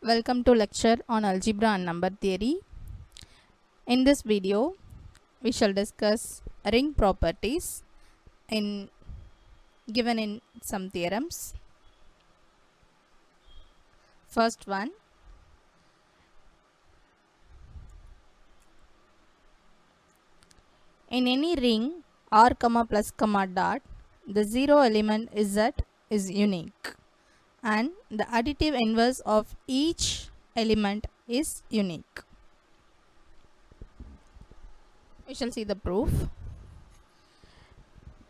Welcome to lecture on algebra and number theory. In this video, we shall discuss ring properties given in some theorems. First one, in any ring R, plus, dot, the zero element Z is unique and the additive inverse of each element is unique. We shall see the proof.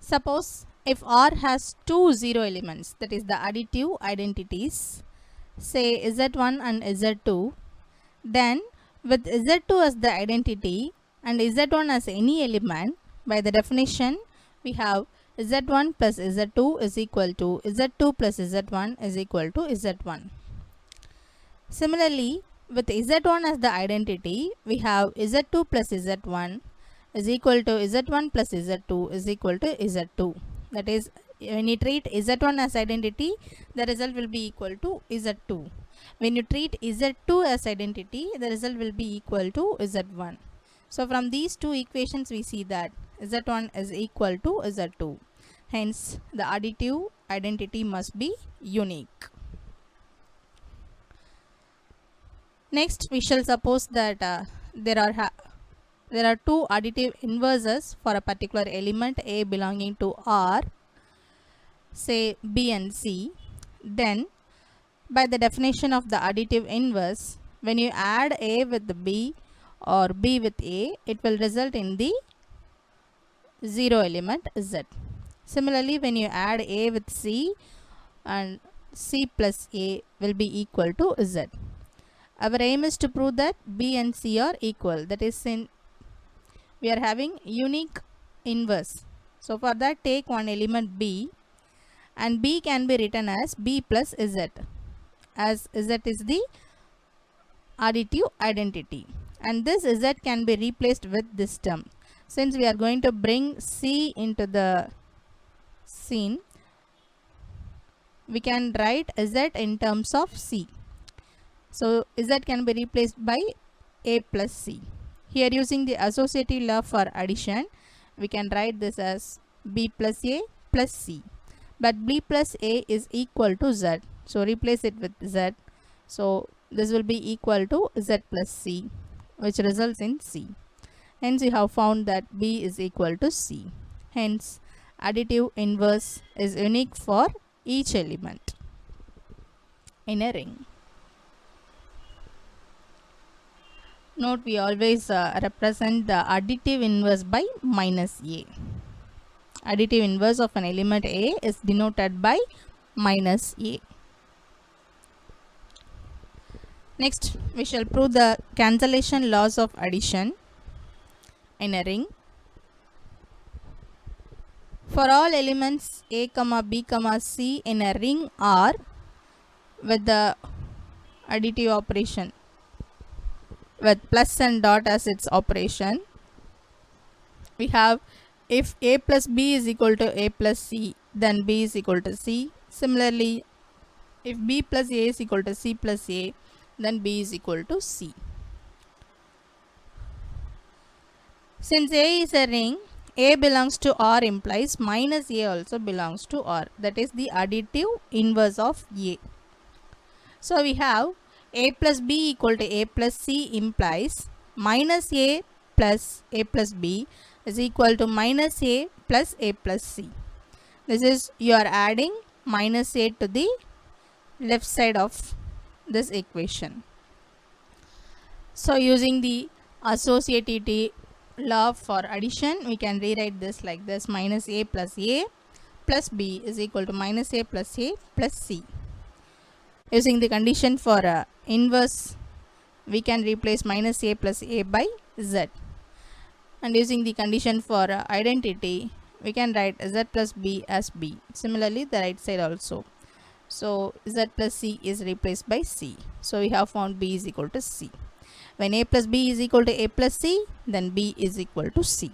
Suppose if R has two zero elements, that is the additive identities, say Z1 and Z2, then with Z2 as the identity and Z1 as any element, by the definition we have Z1 plus Z2 is equal to Z2 plus Z1 is equal to Z1. Similarly, with Z1 as the identity, we have Z2 plus Z1 is equal to Z1 plus Z2 is equal to Z2. That is, when you treat Z1 as identity, the result will be equal to Z2. When you treat Z2 as identity, the result will be equal to Z1. So from these two equations, we see that Z1 is equal to Z2. Hence, the additive identity must be unique. Next, we shall suppose that there are two additive inverses for a particular element A belonging to R, say B and C. Then, by the definition of the additive inverse, when you add A with B or B with A, it will result in the zero element Z. Similarly, when you add A with C and C plus A will be equal to Z. Our aim is to prove that B and C are equal. That is, we are having unique inverse. So for that, take one element B, and B can be written as B plus Z, as Z is the additive identity. And this Z can be replaced with this term. Since we are going to bring C into the scene, we can write Z in terms of C. So Z can be replaced by A plus C. Here, using the associative law for addition, we can write this as B plus A plus C. But B plus A is equal to Z. So replace it with Z. So this will be equal to Z plus C, which results in C. Hence, we have found that B is equal to C. Hence, additive inverse is unique for each element in a ring. Note, we always represent the additive inverse by minus A. Additive inverse of an element A is denoted by minus A. Next, we shall prove the cancellation laws of addition in a ring. For all elements A, B, C in a ring R with the additive operation with plus and dot as its operation, we have if A plus B is equal to A plus C, then B is equal to C. Similarly, if B plus A is equal to C plus A, then B is equal to C. Since A is a ring, A belongs to R implies minus A also belongs to R. That is the additive inverse of A. So we have A plus B equal to A plus C implies minus A plus A plus B is equal to minus A plus A plus C. This is, you are adding minus A to the left side of this equation. So using the associativity law for addition, we can rewrite this like this: minus A plus B is equal to minus A plus C. Using the condition for inverse, we can replace minus A plus A by Z. And using the condition for identity, we can write Z plus B as B. Similarly, the right side also. So Z plus C is replaced by C. So we have found B is equal to C. When A plus B is equal to A plus C, then B is equal to C.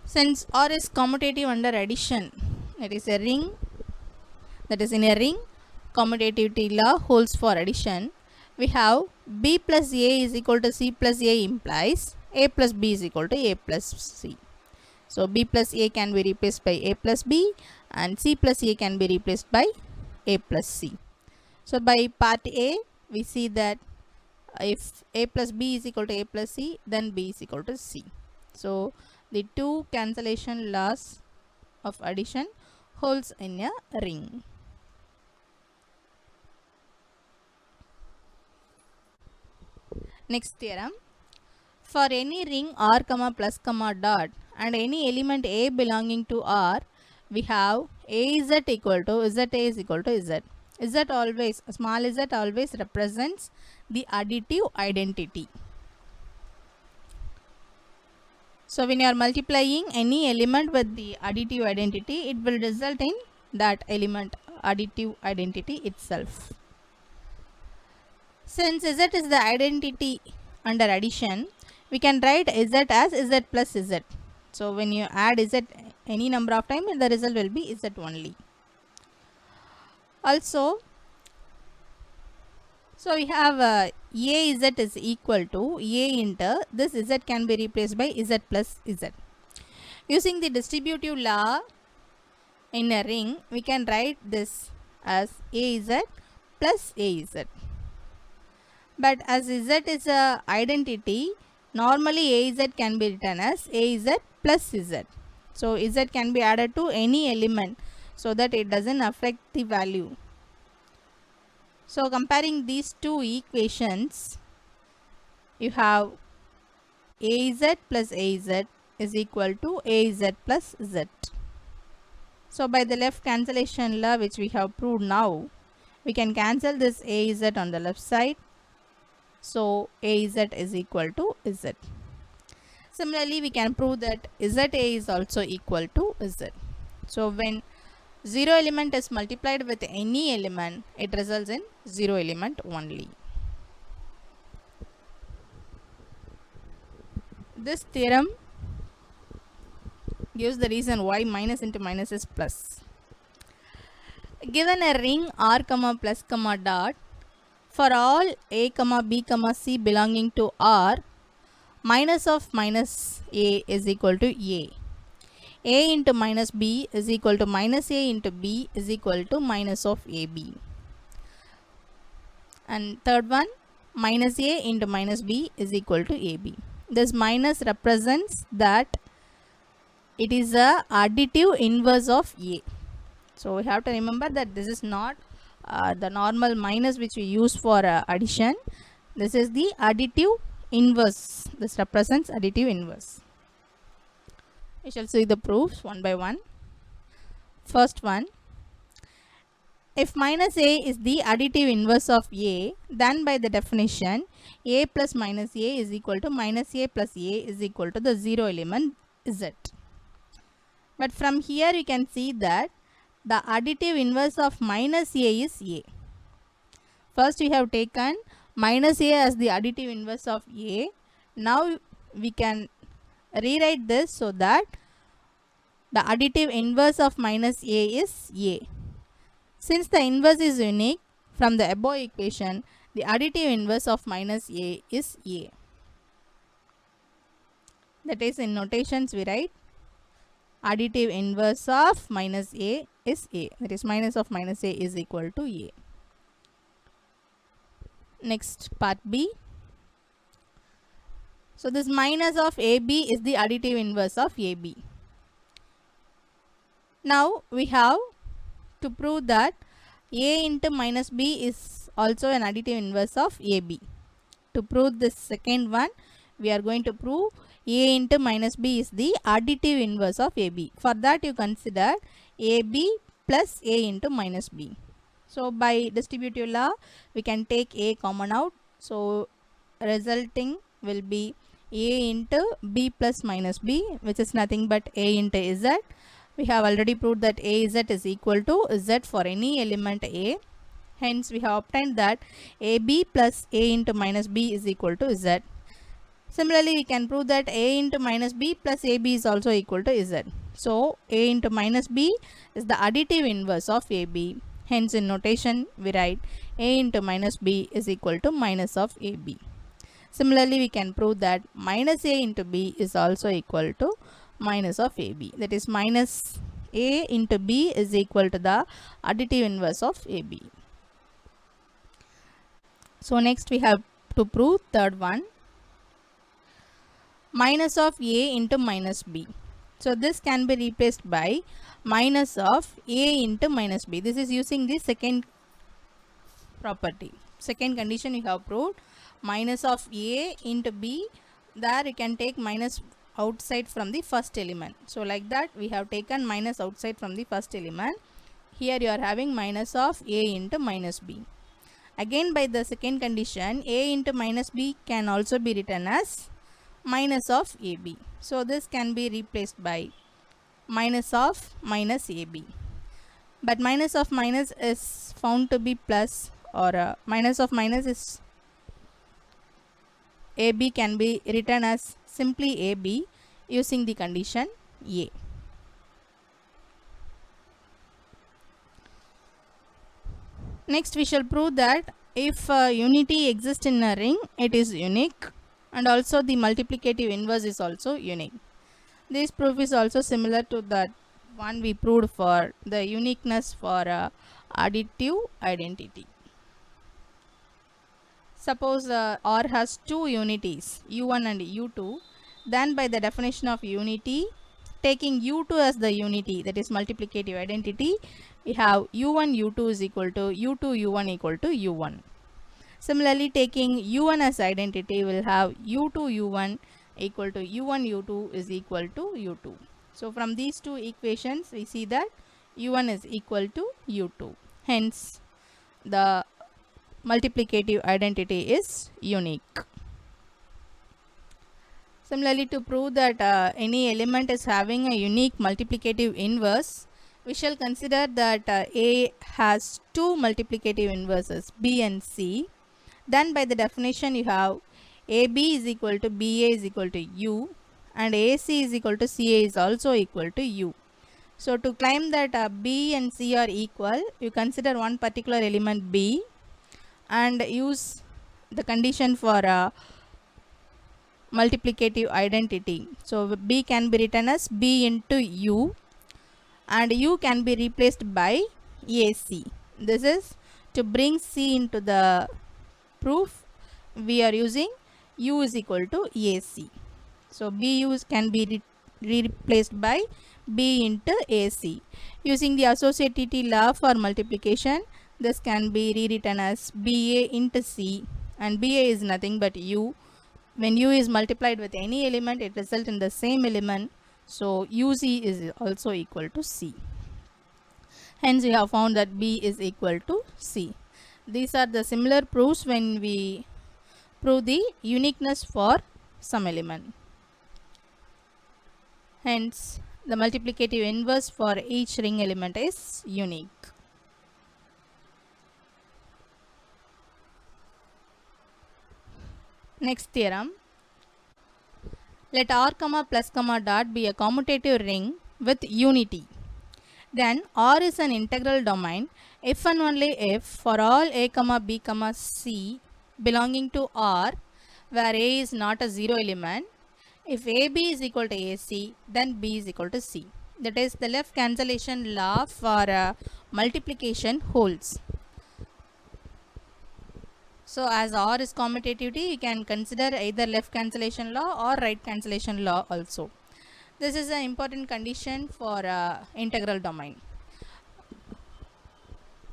Since R is commutative under addition, it is a ring, that is, in a ring, commutativity law holds for addition. We have b plus a is equal to c plus a implies a plus b is equal to a plus c. So b plus a can be replaced by a plus b and c plus a can be replaced by a plus c. So by part A, we see that if a plus b is equal to a plus c, then b is equal to c. So the two cancellation laws of addition holds in a ring. Next theorem. For any ring R comma plus comma dot and any element A belonging to R, we have AZ equal to ZA is equal to Z. Z always, small z always represents the additive identity. So when you are multiplying any element with the additive identity, it will result in that element additive identity itself. Since Z is the identity under addition, we can write Z as Z plus Z. So when you add Z any number of times, the result will be Z only. Also, so we have AZ is equal to A into this Z can be replaced by Z plus Z. Using the distributive law in a ring, we can write this as AZ plus AZ. But as Z is a identity, normally AZ can be written as AZ plus Z. So Z can be added to any element so that it doesn't affect the value. So comparing these two equations, you have AZ plus AZ is equal to AZ plus Z. So by the left cancellation law which we have proved now, we can cancel this AZ on the left side. So AZ is equal to Z. Similarly, we can prove that ZA is also equal to Z. So when 0 element is multiplied with any element, it results in 0 element only. This theorem gives the reason why minus into minus is plus. Given a ring R comma plus comma dot, for all a comma b comma c belonging to R, minus of minus a is equal to a into minus b is equal to minus a into b is equal to minus of ab. And third one, minus a into minus b is equal to ab. This minus represents that it is a additive inverse of a. So we have to remember that this is not the normal minus which we use for addition. This is the additive inverse. This represents additive inverse. We shall see the proofs one by one. First one, if minus a is the additive inverse of a, then by the definition a plus minus a is equal to minus a plus a is equal to the 0 element z. But from here you can see that the additive inverse of minus a is a. First we have taken minus a as the additive inverse of a. Now we can rewrite this so that the additive inverse of minus a is a. Since the inverse is unique, from the above equation, the additive inverse of minus a is a. That is, in notations we write additive inverse of minus a is a. That is, minus of minus a is equal to a. Next, part B. So this minus of AB is the additive inverse of AB. Now we have to prove that A into minus B is also an additive inverse of AB. To prove this second one, we are going to prove A into minus B is the additive inverse of AB. For that you consider AB plus A into minus B. So by distributive law, we can take A common out. So resulting will be A into B plus minus B, which is nothing but A into Z. We have already proved that AZ is equal to Z for any element A. Hence we have obtained that AB plus A into minus B is equal to Z. Similarly, we can prove that A into minus B plus AB is also equal to Z. So A into minus B is the additive inverse of AB. Hence in notation we write a into minus b is equal to minus of ab. Similarly, we can prove that minus a into b is also equal to minus of ab. That is, minus a into b is equal to the additive inverse of ab. So next we have to prove third one, minus of a into minus b. So this can be replaced by minus of a into minus b. This is using the second property. Second condition we have proved, minus of a into b. There you can take minus outside from the first element. So like that we have taken minus outside from the first element. Here you are having minus of a into minus b. Again, by the second condition, a into minus b can also be written as minus of ab. So this can be replaced by minus of minus ab. But minus of minus is found to be plus, or minus of minus is ab can be written as simply ab using the condition a. Next we shall prove that if unity exists in a ring, it is unique, and also the multiplicative inverse is also unique. This proof is also similar to that one we proved for the uniqueness for additive identity. Suppose R has two unities, u1 and u2, then by the definition of unity, taking u2 as the unity, that is multiplicative identity, we have u1 u2 is equal to u2 u1 equal to u1. Similarly, taking u1 as identity, we will have u2 u1 equal to u1 u2 is equal to u2. So from these two equations we see that u1 is equal to u2. Hence the multiplicative identity is unique. Similarly, to prove that any element is having a unique multiplicative inverse, we shall consider that A has two multiplicative inverses, B and C. Then by the definition you have AB is equal to BA is equal to U, and AC is equal to CA is also equal to U. So to claim that B and C are equal, you consider one particular element B and use the condition for multiplicative identity. So B can be written as B into U, and U can be replaced by AC. This is to bring C into the proof, we are using U is equal to AC. So BU can be replaced by B into AC. Using the associativity law for multiplication, this can be rewritten as BA into C, and BA is nothing but U. When U is multiplied with any element, it results in the same element. So UC is also equal to C. Hence we have found that B is equal to C. These are the similar proofs when we prove the uniqueness for some element. Hence the multiplicative inverse for each ring element is unique. Next theorem. Let R plus dot be a commutative ring with unity. Then R is an integral domain if and only if for all a, b, c belonging to R, where a is not a zero element, if AB is equal to AC, then B is equal to C. That is, the left cancellation law for multiplication holds. So as R is commutativity, you can consider either left cancellation law or right cancellation law also. This is an important condition for integral domain.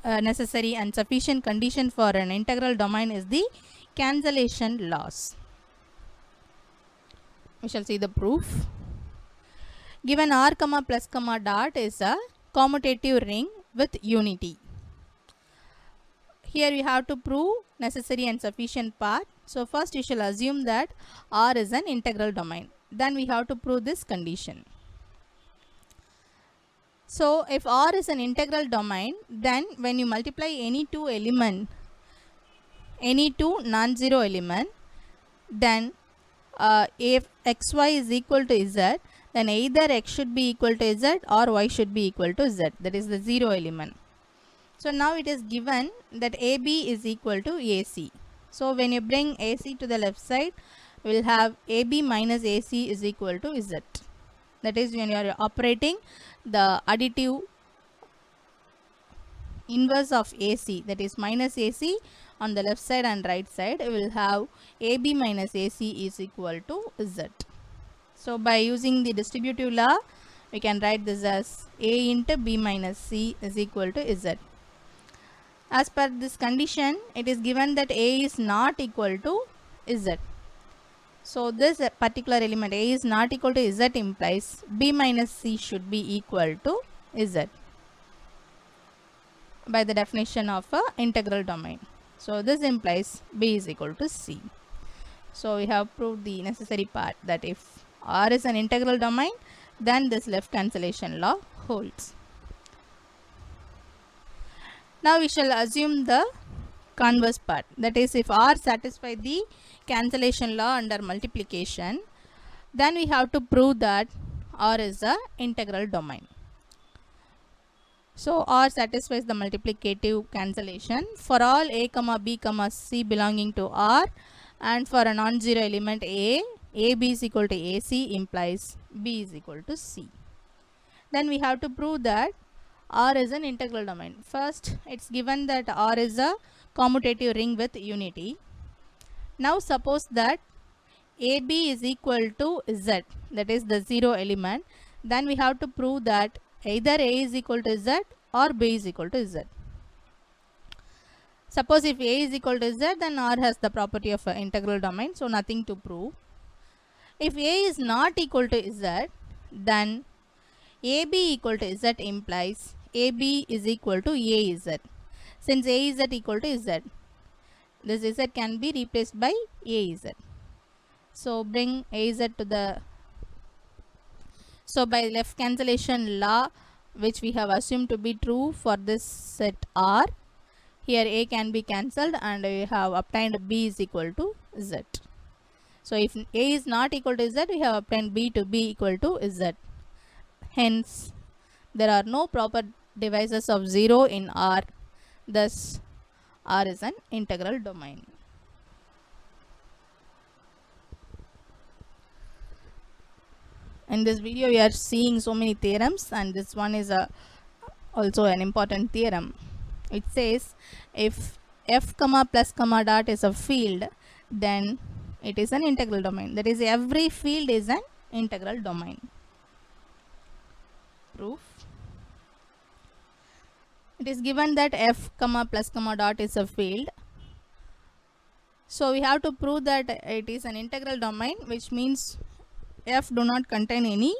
Necessary and sufficient condition for an integral domain is the cancellation laws. We shall see the proof. Given R plus dot is a commutative ring with unity. Here we have to prove necessary and sufficient part. So first you shall assume that R is an integral domain. Then we have to prove this condition. So if R is an integral domain, then when you multiply any two non-zero element, then if xy is equal to z, then either x should be equal to z or y should be equal to z. That is the zero element. So now it is given that AB is equal to AC. So when you bring AC to the left side, we will have AB minus AC is equal to Z. That is when you are operating the additive inverse of AC, that is minus AC on the left side and right side, we will have AB minus AC is equal to Z. So by using the distributive law, we can write this as A into B minus C is equal to Z. As per this condition, it is given that A is not equal to Z. So this particular element A is not equal to Z implies B minus C should be equal to Z by the definition of a integral domain. So this implies B is equal to C. So we have proved the necessary part that if R is an integral domain, then this left cancellation law holds. Now we shall assume the converse part, that is if R satisfies the cancellation law under multiplication, then we have to prove that R is a integral domain. So R satisfies the multiplicative cancellation for all A, B, C belonging to R, and for a non-zero element A, AB is equal to AC implies B is equal to C. Then we have to prove that R is an integral domain. First, it's given that R is a commutative ring with unity. Now suppose that AB is equal to Z, that is the zero element, then we have to prove that either A is equal to Z or B is equal to Z. Suppose if A is equal to Z, then R has the property of an integral domain, so nothing to prove. If A is not equal to Z, then AB equal to Z implies AB is equal to AZ. Since A is equal to Z, this Z can be replaced by AZ. So bring AZ to the, so by left cancellation law, which we have assumed to be true for this set R, here A can be cancelled and we have obtained B is equal to Z. So if A is not equal to Z, we have obtained B to be equal to Z. Hence, there are no proper divisors of 0 in R. Thus, R is an integral domain. In this video, we are seeing so many theorems, and this one is also an important theorem. It says if f comma plus comma dot is a field, then it is an integral domain. That is, every field is an integral domain. Proof. It is given that f comma plus comma dot is a field. So we have to prove that it is an integral domain, which means f do not contain any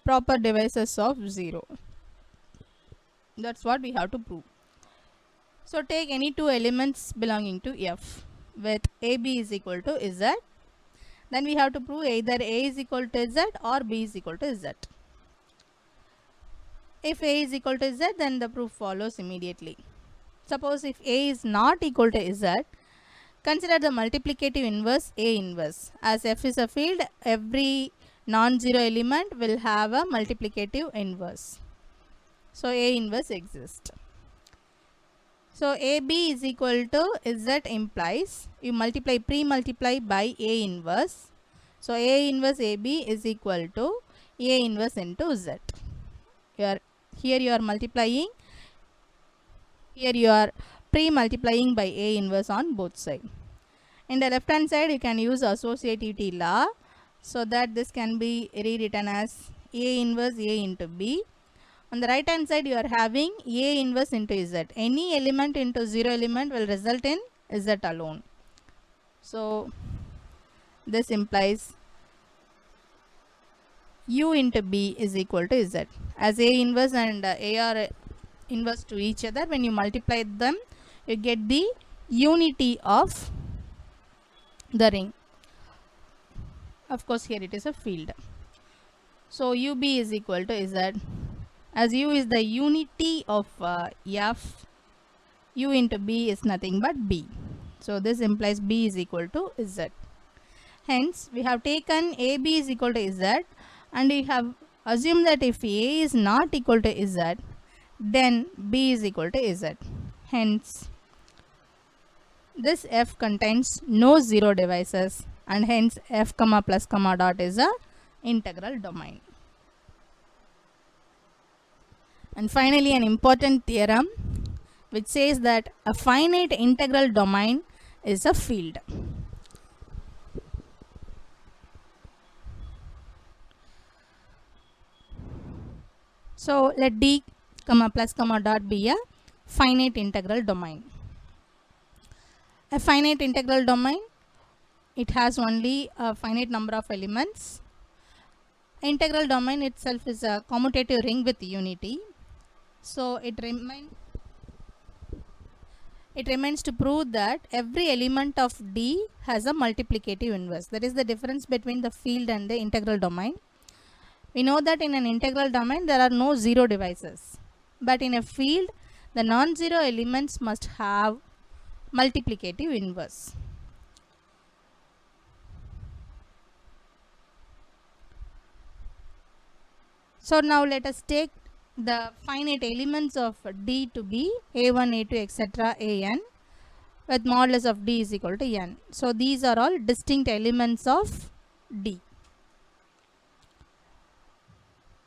proper divisors of 0. That's what we have to prove. So take any two elements belonging to f with AB is equal to Z. Then we have to prove either A is equal to Z or B is equal to Z. If A is equal to Z, then the proof follows immediately. Suppose if A is not equal to Z, consider the multiplicative inverse A inverse. As f is a field, every non-zero element will have a multiplicative inverse. So A inverse exists. So AB is equal to Z implies you pre-multiply by A inverse. So A inverse AB is equal to A inverse into Z. Here you are multiplying, here you are pre-multiplying by A inverse on both sides. In the left hand side, you can use associativity law, so that this can be rewritten as A inverse A into B. On the right hand side, you are having A inverse into Z. Any element into 0 element will result in Z alone. So this implies U into B is equal to Z. As A inverse and A are inverse to each other, when you multiply them, you get the unity of the ring. Of course, here it is a field. So UB is equal to Z. As U is the unity of F, U into B is nothing but B. So this implies B is equal to Z. Hence, we have taken AB is equal to Z, and we have assumed that if A is not equal to Z, then B is equal to Z. Hence, this F contains no zero divisors, and hence F comma plus comma dot is a integral domain. And finally, an important theorem which says that a finite integral domain is a field. So let D comma plus comma dot be a finite integral domain. A finite integral domain, it has only a finite number of elements. Integral domain itself is a commutative ring with unity. So it remains to prove that every element of D has a multiplicative inverse. That is the difference between the field and the integral domain. We know that in an integral domain there are no zero divisors, but in a field the non-zero elements must have multiplicative inverse. So now let us take the finite elements of D to be A1, A2, etc. An with modulus of D is equal to n. So these are all distinct elements of D.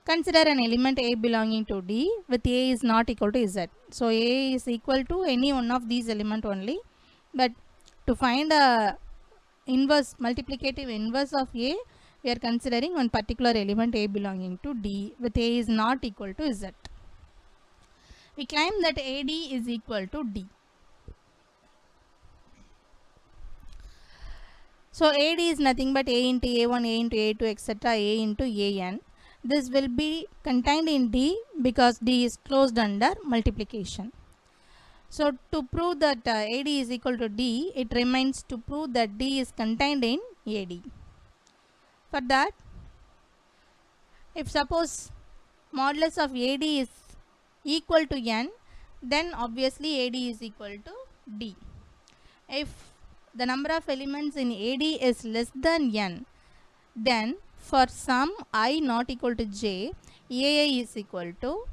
Consider an element A belonging to D with A is not equal to Z. So A is equal to any one of these elements only, but to find a inverse, multiplicative inverse of A, we are considering one particular element A belonging to D with A is not equal to Z. We claim that AD is equal to D. So AD is nothing but A into A1, A into A2, etc. A into An. This will be contained in D because D is closed under multiplication. So to prove that AD is equal to D, it remains to prove that D is contained in AD. For that, if suppose modulus of AD is equal to n, then obviously AD is equal to D. If the number of elements in AD is less than n, then for some I not equal to j, AI is equal to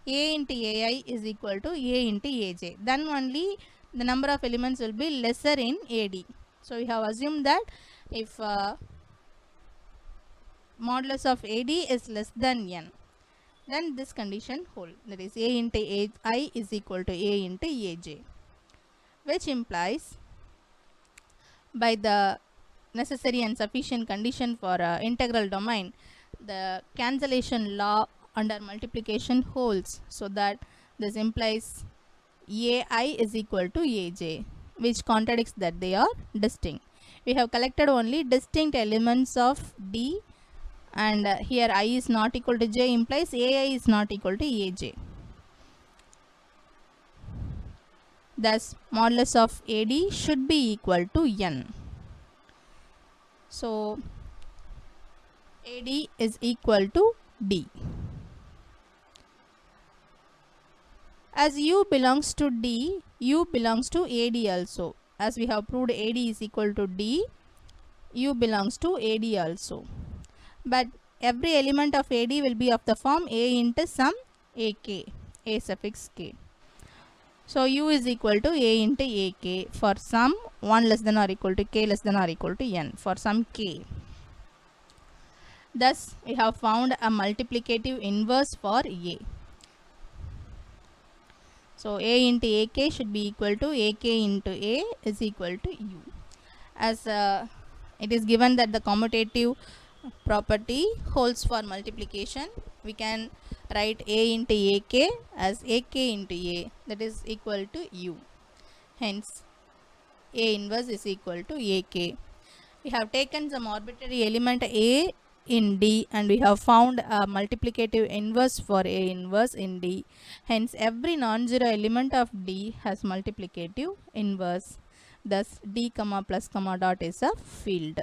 A into AI is equal to A into AJ. Then only the number of elements will be lesser in AD. So we have assumed that if modulus of AD is less than n, then this condition holds. That is A into AI is equal to A into AJ, which implies by the necessary and sufficient condition for integral domain, the cancellation law under multiplication holds, so that this implies AI is equal to AJ, which contradicts that they are distinct. We have collected only distinct elements of D, and here I is not equal to j implies AI is not equal to AJ. Thus modulus of AD should be equal to n. So AD is equal to D. As U belongs to D, U belongs to AD also. As we have proved AD is equal to D, U belongs to AD also. But every element of AD will be of the form A into some AK, A suffix K. So U is equal to A into AK for some 1 less than or equal to K less than or equal to N for some K. Thus we have found a multiplicative inverse for A. So A into AK should be equal to AK into A is equal to U. As it is given that the commutative property holds for multiplication, we can write A into AK as AK into A, that is equal to U. Hence A inverse is equal to AK. We have taken some arbitrary element A in D and we have found a multiplicative inverse for A inverse in D. Hence every non-zero element of D has multiplicative inverse. Thus D comma plus comma dot is a field.